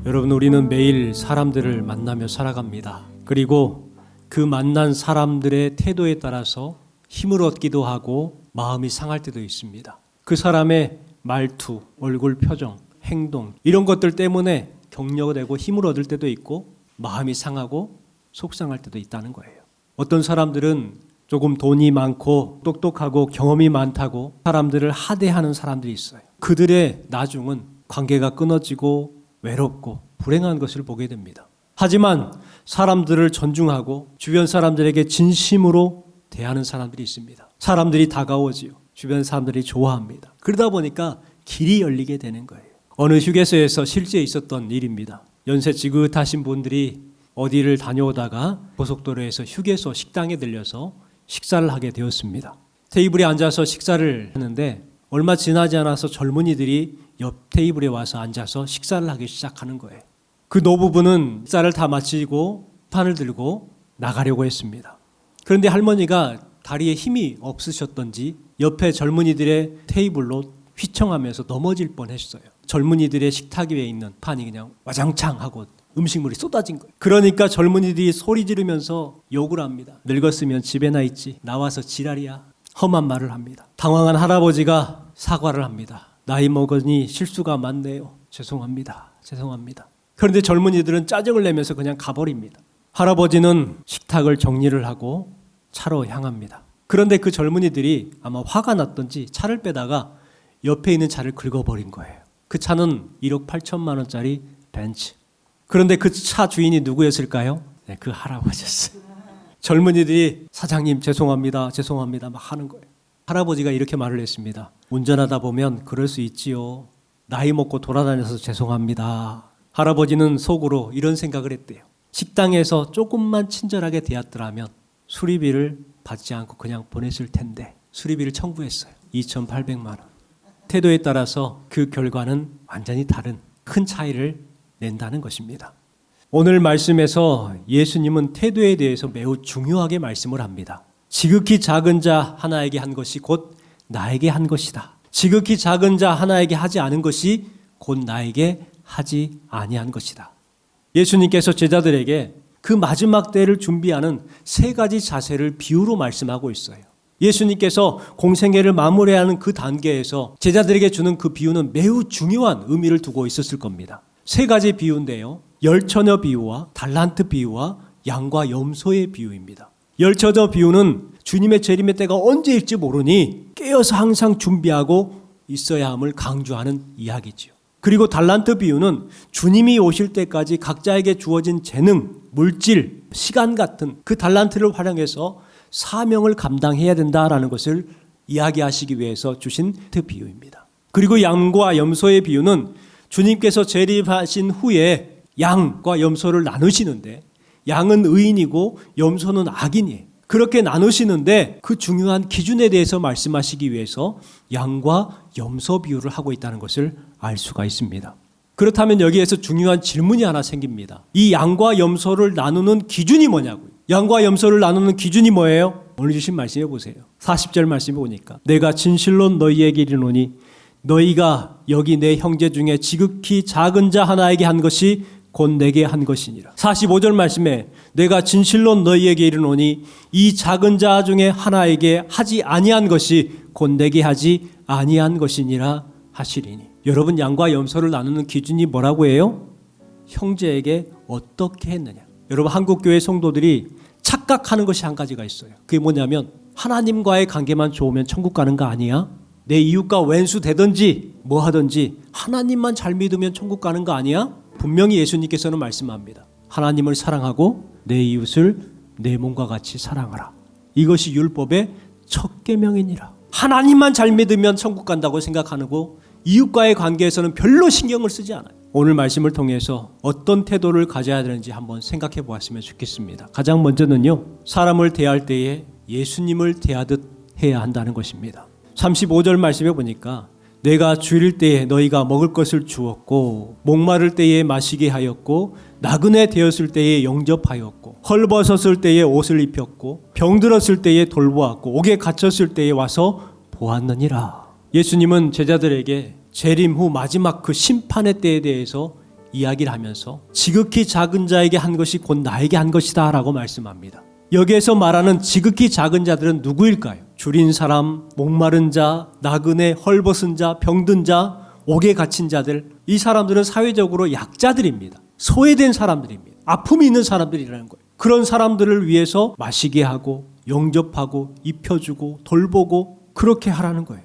여러분, 우리는 매일 사람들을 만나며 살아갑니다. 그리고 그 만난 사람들의 태도에 따라서 힘을 얻기도 하고 마음이 상할 때도 있습니다. 그 사람의 말투, 얼굴 표정, 행동 이런 것들 때문에 격려되고 힘을 얻을 때도 있고 마음이 상하고 속상할 때도 있다는 거예요. 어떤 사람들은 조금 돈이 많고 똑똑하고 경험이 많다고 사람들을 하대하는 사람들이 있어요. 그들의 나중은 관계가 끊어지고 외롭고 불행한 것을 보게 됩니다. 하지만 사람들을 존중하고 주변 사람들에게 진심으로 대하는 사람들이 있습니다. 사람들이 다가오지요. 주변 사람들이 좋아합니다. 그러다 보니까 길이 열리게 되는 거예요. 어느 휴게소에서 실제 있었던 일입니다. 연세 지긋하신 분들이 어디를 다녀오다가 고속도로에서 휴게소 식당에 들려서 식사를 하게 되었습니다. 테이블에 앉아서 식사를 하는데 얼마 지나지 않아서 젊은이들이 옆 테이블에 와서 앉아서 식사를 하기 시작하는 거예요. 그 노부부는 식사를 다 마치고 판을 들고 나가려고 했습니다. 그런데 할머니가 다리에 힘이 없으셨던지 옆에 젊은이들의 테이블로 휘청하면서 넘어질 뻔했어요. 젊은이들의 식탁 위에 있는 판이 그냥 와장창 하고 음식물이 쏟아진 거예요. 그러니까 젊은이들이 소리 지르면서 욕을 합니다. 늙었으면 집에나 있지 나와서 지랄이야. 험한 말을 합니다. 당황한 할아버지가 사과를 합니다. 나이 먹으니 실수가 많네요. 죄송합니다. 그런데 젊은이들은 짜증을 내면서 그냥 가버립니다. 할아버지는 식탁을 정리를 하고 차로 향합니다. 그런데 그 젊은이들이 아마 화가 났던지 차를 빼다가 옆에 있는 차를 긁어버린 거예요. 그 차는 1억 8천만 원짜리 벤츠. 그런데 그 차 주인이 누구였을까요? 네, 그 할아버지였어요. 젊은이들이 사장님 죄송합니다 막 하는 거예요. 할아버지가 이렇게 말을 했습니다. 운전하다 보면 그럴 수 있지요. 나이 먹고 돌아다녀서 죄송합니다. 할아버지는 속으로 이런 생각을 했대요. 식당에서 조금만 친절하게 대했더라면 수리비를 받지 않고 그냥 보냈을 텐데 수리비를 청구했어요. 2,800만 원. 태도에 따라서 그 결과는 완전히 다른 큰 차이를 낸다는 것입니다. 오늘 말씀에서 예수님은 태도에 대해서 매우 중요하게 말씀을 합니다. 지극히 작은 자 하나에게 한 것이 곧 나에게 한 것이다. 지극히 작은 자 하나에게 하지 않은 것이 곧 나에게 하지 아니한 것이다. 예수님께서 제자들에게 그 마지막 때를 준비하는 세 가지 자세를 비유로 말씀하고 있어요. 예수님께서 공생애를 마무리하는 그 단계에서 제자들에게 주는 그 비유는 매우 중요한 의미를 두고 있었을 겁니다. 세 가지 비유인데요. 열처녀 비유와 달란트 비유와 양과 염소의 비유입니다. 열처녀 비유는 주님의 재림의 때가 언제일지 모르니 깨어서 항상 준비하고 있어야 함을 강조하는 이야기지요. 그리고 달란트 비유는 주님이 오실 때까지 각자에게 주어진 재능, 물질, 시간 같은 그 달란트를 활용해서 사명을 감당해야 된다라는 것을 이야기하시기 위해서 주신 비유입니다. 그리고 양과 염소의 비유는 주님께서 재림하신 후에 양과 염소를 나누시는데 양은 의인이고 염소는 악인이에요. 그렇게 나누시는데 그 중요한 기준에 대해서 말씀하시기 위해서 양과 염소 비유를 하고 있다는 것을 알 수가 있습니다. 그렇다면 여기에서 중요한 질문이 하나 생깁니다. 이 양과 염소를 나누는 기준이 뭐냐고요. 양과 염소를 나누는 기준이 뭐예요? 오늘 주신 말씀해 보세요. 40절 말씀해 보니까 내가 진실로 너희에게 이르노니 너희가 여기 내 형제 중에 지극히 작은 자 하나에게 한 것이 곧 내게 한 것이니라. 45절 말씀에 내가 진실로 너희에게 이르노니 이 작은 자 중에 하나에게 하지 아니한 것이 곧 내게 하지 아니한 것이니라 하시리니. 여러분, 양과 염소를 나누는 기준이 뭐라고 해요? 형제에게 어떻게 했느냐. 여러분, 한국교회 성도들이 착각하는 것이 한 가지가 있어요. 그게 뭐냐면 하나님과의 관계만 좋으면 천국 가는 거 아니야? 내 이웃과 왼수 되든지 뭐 하든지 하나님만 잘 믿으면 천국 가는 거 아니야? 분명히 예수님께서는 말씀합니다. 하나님을 사랑하고 내 이웃을 내 몸과 같이 사랑하라. 이것이 율법의 첫 계명이니라. 하나님만 잘 믿으면 천국 간다고 생각하고 이웃과의 관계에서는 별로 신경을 쓰지 않아요. 오늘 말씀을 통해서 어떤 태도를 가져야 되는지 한번 생각해 보았으면 좋겠습니다. 가장 먼저는요, 사람을 대할 때에 예수님을 대하듯 해야 한다는 것입니다. 35절 말씀해 보니까 내가 줄일 때에 너희가 먹을 것을 주었고 목마를 때에 마시게 하였고 나그네 되었을 때에 영접하였고 헐벗었을 때에 옷을 입혔고 병들었을 때에 돌보았고 옥에 갇혔을 때에 와서 보았느니라. 예수님은 제자들에게 재림 후 마지막 그 심판의 때에 대해서 이야기를 하면서 지극히 작은 자에게 한 것이 곧 나에게 한 것이다 라고 말씀합니다. 여기에서 말하는 지극히 작은 자들은 누구일까요? 줄인 사람, 목마른 자, 나그네, 헐벗은 자, 병든 자, 옥에 갇힌 자들. 이 사람들은 사회적으로 약자들입니다. 소외된 사람들입니다. 아픔이 있는 사람들이라는 거예요. 그런 사람들을 위해서 마시게 하고 영접하고 입혀주고 돌보고 그렇게 하라는 거예요.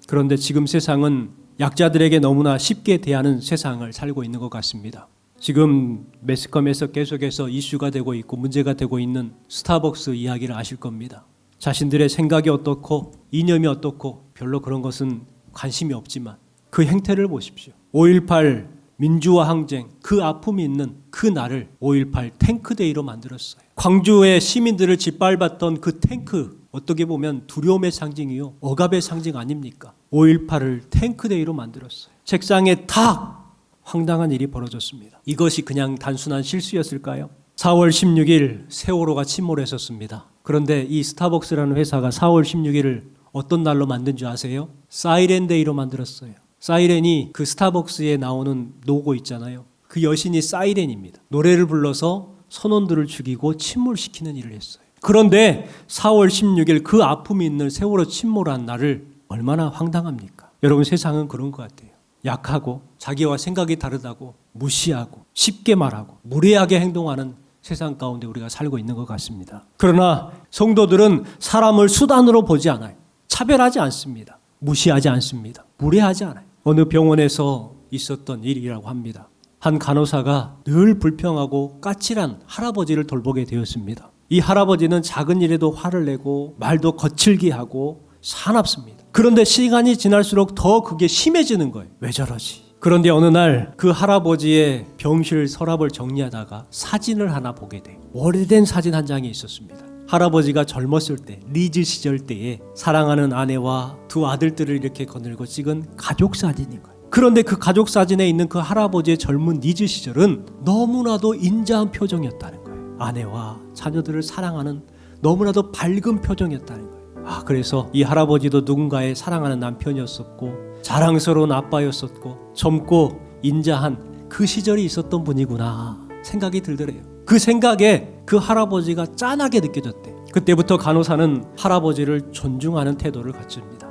그런데 지금 세상은 약자들에게 너무나 쉽게 대하는 세상을 살고 있는 것 같습니다. 지금 매스컴에서 계속해서 이슈가 되고 있고 문제가 되고 있는 스타벅스 이야기를 아실 겁니다. 자신들의 생각이 어떻고 이념이 어떻고 별로 그런 것은 관심이 없지만 그 행태를 보십시오. 5.18 민주화 항쟁, 그 아픔이 있는 그 날을 5.18 탱크데이로 만들었어요. 광주의 시민들을 짓밟았던 그 탱크, 어떻게 보면 두려움의 상징이요 억압의 상징 아닙니까? 5.18을 탱크데이로 만들었어요. 책상에 탁 황당한 일이 벌어졌습니다. 이것이 그냥 단순한 실수였을까요? 4월 16일 세월호가 침몰했었습니다. 그런데 이 스타벅스라는 회사가 4월 16일을 어떤 날로 만든 줄 아세요? 사이렌데이로 만들었어요. 사이렌이 그 스타벅스에 나오는 로고 있잖아요. 그 여신이 사이렌입니다. 노래를 불러서 선원들을 죽이고 침몰시키는 일을 했어요. 그런데 4월 16일 그 아픔이 있는 세월호 침몰한 날을 얼마나 황당합니까? 여러분, 세상은 그런 것 같아요. 약하고 자기와 생각이 다르다고 무시하고 쉽게 말하고 무례하게 행동하는 세상 가운데 우리가 살고 있는 것 같습니다. 그러나 성도들은 사람을 수단으로 보지 않아요. 차별하지 않습니다. 무시하지 않습니다. 무례하지 않아요. 어느 병원에서 있었던 일이라고 합니다. 한 간호사가 늘 불평하고 까칠한 할아버지를 돌보게 되었습니다. 이 할아버지는 작은 일에도 화를 내고 말도 거칠게 하고 사납습니다. 그런데 시간이 지날수록 더 그게 심해지는 거예요. 왜 저러지? 그런데 어느 날 그 할아버지의 병실 서랍을 정리하다가 사진을 하나 보게 돼요. 오래된 사진 한 장이 있었습니다. 할아버지가 젊었을 때, 리즈 시절 때에 사랑하는 아내와 두 아들들을 이렇게 거느리고 찍은 가족 사진인 거예요. 그런데 그 가족 사진에 있는 그 할아버지의 젊은 리즈 시절은 너무나도 인자한 표정이었다는 거예요. 아내와 자녀들을 사랑하는 너무나도 밝은 표정이었다는 거예요. 그래서 이 할아버지도 누군가의 사랑하는 남편이었었고 자랑스러운 아빠였었고 젊고 인자한 그 시절이 있었던 분이구나 생각이 들더래요. 그 생각에 그 할아버지가 짠하게 느껴졌대. 그때부터 간호사는 할아버지를 존중하는 태도를 갖춥니다.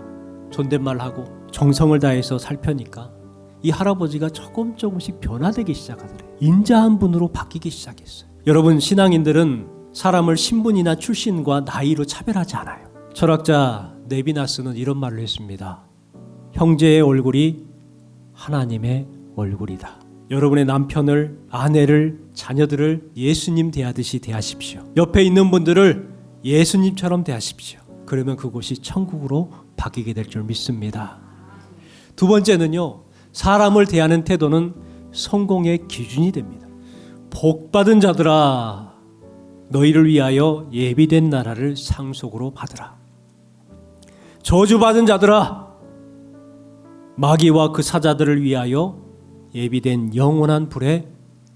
존댓말하고 정성을 다해서 살펴니까 이 할아버지가 조금씩 변화되기 시작하더래요. 인자한 분으로 바뀌기 시작했어요. 여러분, 신앙인들은 사람을 신분이나 출신과 나이로 차별하지 않아요. 철학자 네비나스는 이런 말을 했습니다. 형제의 얼굴이 하나님의 얼굴이다. 여러분의 남편을, 아내를, 자녀들을 예수님 대하듯이 대하십시오. 옆에 있는 분들을 예수님처럼 대하십시오. 그러면 그곳이 천국으로 바뀌게 될 줄 믿습니다. 두 번째는요, 사람을 대하는 태도는 성공의 기준이 됩니다. 복받은 자들아, 너희를 위하여 예비된 나라를 상속으로 받으라. 저주받은 자들아, 마귀와 그 사자들을 위하여 예비된 영원한 불에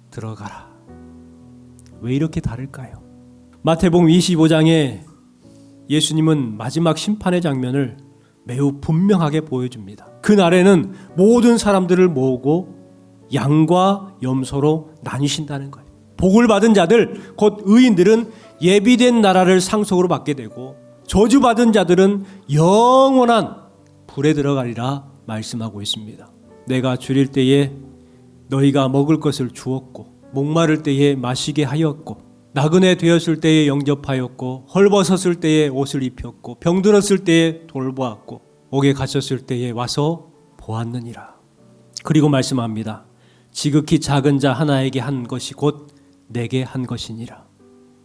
들어가라. 왜 이렇게 다를까요? 마태복음 25장에 예수님은 마지막 심판의 장면을 매우 분명하게 보여줍니다. 그날에는 모든 사람들을 모으고 양과 염소로 나뉘신다는 거예요. 복을 받은 자들, 곧 의인들은 예비된 나라를 상속으로 받게 되고 저주받은 자들은 영원한 불에 들어가리라 말씀하고 있습니다. 내가 줄일 때에 너희가 먹을 것을 주었고 목마를 때에 마시게 하였고 나그네 되었을 때에 영접하였고 헐벗었을 때에 옷을 입혔고 병들었을 때에 돌보았고 옥에 갇혔을 때에 와서 보았느니라. 그리고 말씀합니다. 지극히 작은 자 하나에게 한 것이 곧 내게 한 것이니라.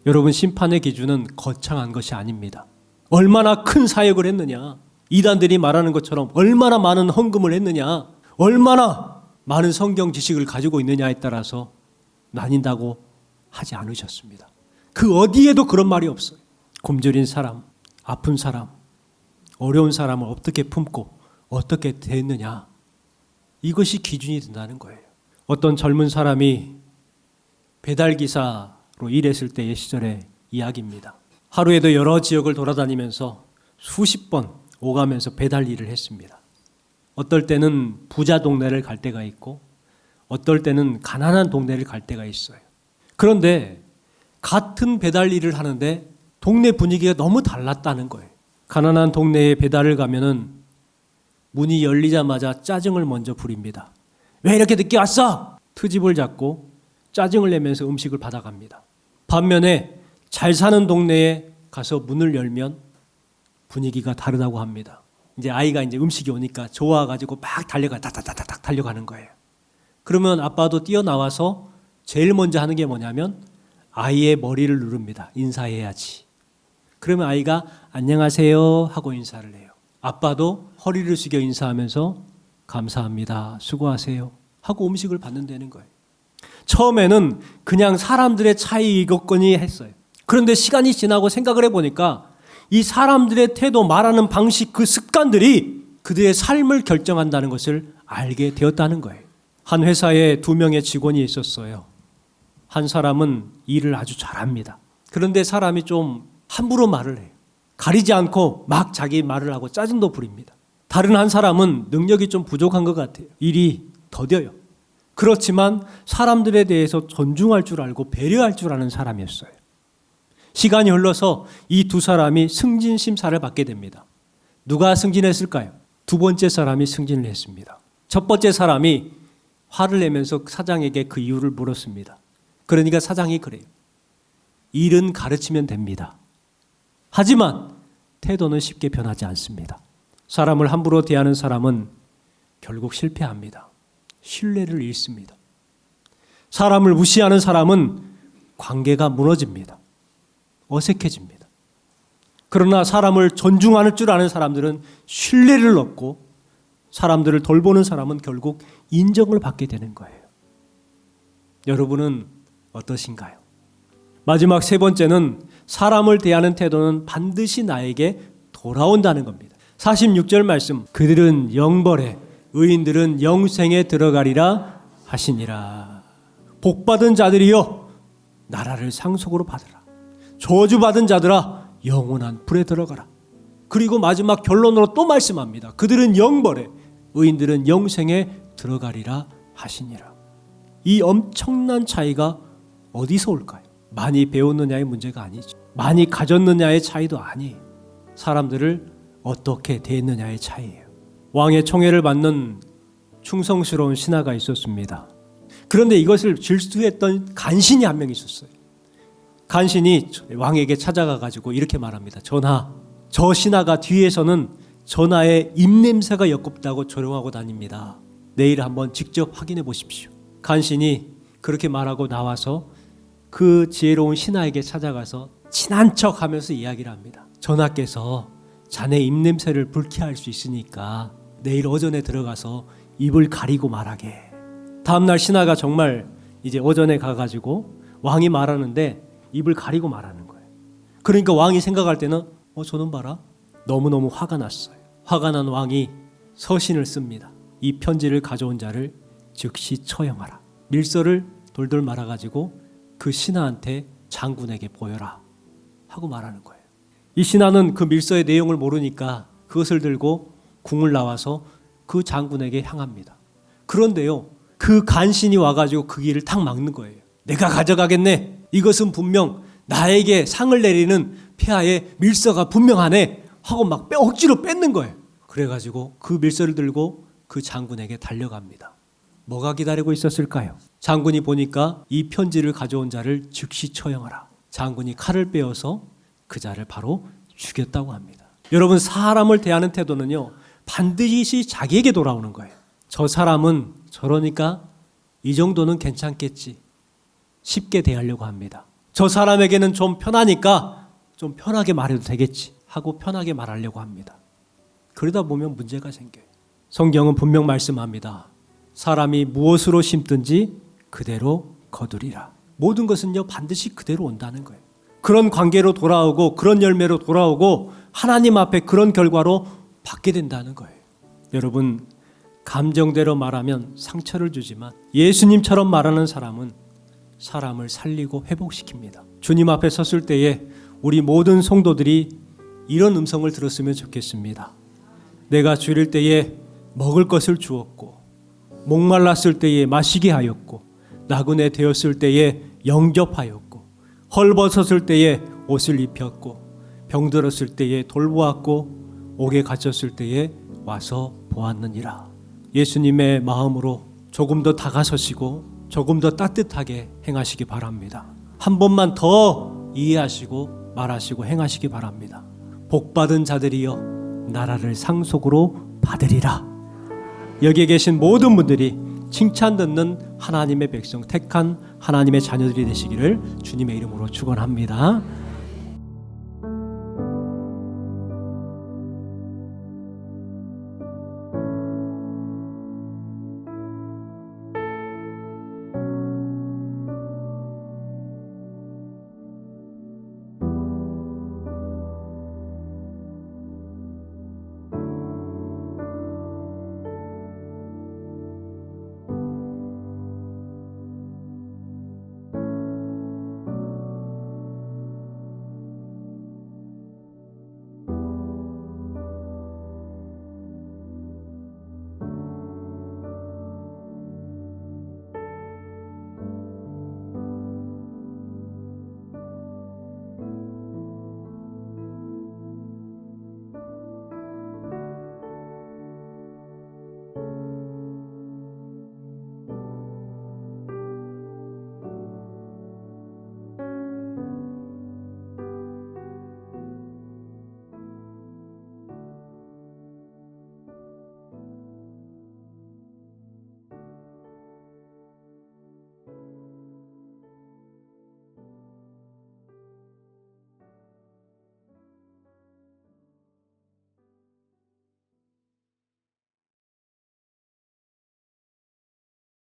여러분, 심판의 기준은 거창한 것이 아닙니다. 얼마나 큰 사역을 했느냐, 이단들이 말하는 것처럼 얼마나 많은 헌금을 했느냐, 얼마나 많은 성경 지식을 가지고 있느냐에 따라서 나뉜다고 하지 않으셨습니다. 그 어디에도 그런 말이 없어요. 굶주린 사람, 아픈 사람, 어려운 사람을 어떻게 품고 어떻게 대했느냐, 이것이 기준이 된다는 거예요. 어떤 젊은 사람이 배달기사로 일했을 때의 시절의 이야기입니다. 하루에도 여러 지역을 돌아다니면서 수십 번 오가면서 배달 일을 했습니다. 어떨 때는 부자 동네를 갈 때가 있고 어떨 때는 가난한 동네를 갈 때가 있어요. 그런데 같은 배달 일을 하는데 동네 분위기가 너무 달랐다는 거예요. 가난한 동네에 배달을 가면은 문이 열리자마자 짜증을 먼저 부립니다. 왜 이렇게 늦게 왔어? 트집을 잡고 짜증을 내면서 음식을 받아갑니다. 반면에 잘 사는 동네에 가서 문을 열면 분위기가 다르다고 합니다. 이제 아이가 이제 음식이 오니까 좋아가지고 막 다닥다닥 달려가는 거예요. 그러면 아빠도 뛰어나와서 제일 먼저 하는 게 뭐냐면 아이의 머리를 누릅니다. 인사해야지. 그러면 아이가 안녕하세요 하고 인사를 해요. 아빠도 허리를 숙여 인사하면서 감사합니다, 수고하세요 하고 음식을 받는다는 거예요. 처음에는 그냥 사람들의 차이이겠거니 했어요. 그런데 시간이 지나고 생각을 해보니까 이 사람들의 태도, 말하는 방식, 그 습관들이 그들의 삶을 결정한다는 것을 알게 되었다는 거예요. 한 회사에 2명의 직원이 있었어요. 한 사람은 일을 아주 잘합니다. 그런데 사람이 좀 함부로 말을 해요. 가리지 않고 막 자기 말을 하고 짜증도 부립니다. 다른 한 사람은 능력이 좀 부족한 것 같아요. 일이 더뎌요. 그렇지만 사람들에 대해서 존중할 줄 알고 배려할 줄 아는 사람이었어요. 시간이 흘러서 이 두 사람이 승진 심사를 받게 됩니다. 누가 승진했을까요? 두 번째 사람이 승진을 했습니다. 첫 번째 사람이 화를 내면서 사장에게 그 이유를 물었습니다. 그러니까 사장이 그래요. 일은 가르치면 됩니다. 하지만 태도는 쉽게 변하지 않습니다. 사람을 함부로 대하는 사람은 결국 실패합니다. 신뢰를 잃습니다. 사람을 무시하는 사람은 관계가 무너집니다. 어색해집니다. 그러나 사람을 존중하는 줄 아는 사람들은 신뢰를 얻고 사람들을 돌보는 사람은 결국 인정을 받게 되는 거예요. 여러분은 어떠신가요? 마지막 세 번째는 사람을 대하는 태도는 반드시 나에게 돌아온다는 겁니다. 46절 말씀, 그들은 영벌에 의인들은 영생에 들어가리라 하시니라. 복받은 자들이여 나라를 상속으로 받으라. 저주받은 자들아 영원한 불에 들어가라. 그리고 마지막 결론으로 또 말씀합니다. 그들은 영벌에 의인들은 영생에 들어가리라 하시니라. 이 엄청난 차이가 어디서 올까요? 많이 배웠느냐의 문제가 아니죠. 많이 가졌느냐의 차이도 아니에요. 사람들을 어떻게 대했느냐의 차이예요. 왕의 총애를 받는 충성스러운 신하가 있었습니다. 그런데 이것을 질투했던 간신이 한 명 있었어요. 간신이 왕에게 찾아가 가지고 이렇게 말합니다. 전하, 저 신하가 뒤에서는 전하의 입냄새가 역겹다고 조롱하고 다닙니다. 내일 한번 직접 확인해 보십시오. 간신이 그렇게 말하고 나와서 그 지혜로운 신하에게 찾아가서 친한 척하면서 이야기를 합니다. 전하께서 자네 입냄새를 불쾌할 수 있으니까 내일 오전에 들어가서 입을 가리고 말하게. 다음날 신하가 정말 이제 오전에 가가지고 왕이 말하는데 입을 가리고 말하는 거예요. 그러니까 왕이 생각할 때는 저놈 봐라. 너무너무 화가 났어요. 화가 난 왕이 서신을 씁니다. 이 편지를 가져온 자를 즉시 처형하라. 밀서를 돌돌 말아가지고 그 신하한테 장군에게 보여라 하고 말하는 거예요. 이 신하는 그 밀서의 내용을 모르니까 그것을 들고 궁을 나와서 그 장군에게 향합니다. 그런데요, 그 간신이 와가지고 그 길을 탁 막는 거예요. 내가 가져가겠네. 이것은 분명 나에게 상을 내리는 폐하의 밀서가 분명하네 하고 막 억지로 뺏는 거예요. 그래가지고 그 밀서를 들고 그 장군에게 달려갑니다. 뭐가 기다리고 있었을까요? 장군이 보니까 이 편지를 가져온 자를 즉시 처형하라. 장군이 칼을 빼어서 그 자를 바로 죽였다고 합니다. 여러분, 사람을 대하는 태도는요, 반드시 자기에게 돌아오는 거예요. 저 사람은 저러니까 이 정도는 괜찮겠지. 쉽게 대하려고 합니다. 저 사람에게는 좀 편하니까 좀 편하게 말해도 되겠지 하고 편하게 말하려고 합니다. 그러다 보면 문제가 생겨요. 성경은 분명 말씀합니다. 사람이 무엇으로 심든지 그대로 거두리라. 모든 것은요, 반드시 그대로 온다는 거예요. 그런 관계로 돌아오고 그런 열매로 돌아오고 하나님 앞에 그런 결과로 받게 된다는 거예요. 여러분, 감정대로 말하면 상처를 주지만 예수님처럼 말하는 사람은 사람을 살리고 회복시킵니다. 주님 앞에 섰을 때에 우리 모든 성도들이 이런 음성을 들었으면 좋겠습니다. 내가 줄일 때에 먹을 것을 주었고 목말랐을 때에 마시게 하였고 나그네 되었을 때에 영접하였고 헐벗었을 때에 옷을 입혔고 병들었을 때에 돌보았고 옥에 갇혔을 때에 와서 보았느니라. 예수님의 마음으로 조금 더 다가서시고 조금 더 따뜻하게 행하시기 바랍니다. 한 번만 더 이해하시고 말하시고 행하시기 바랍니다. 복받은 자들이여 나라를 상속으로 받으리라. 여기에 계신 모든 분들이 칭찬 듣는 하나님의 백성, 택한 하나님의 자녀들이 되시기를 주님의 이름으로 축원합니다.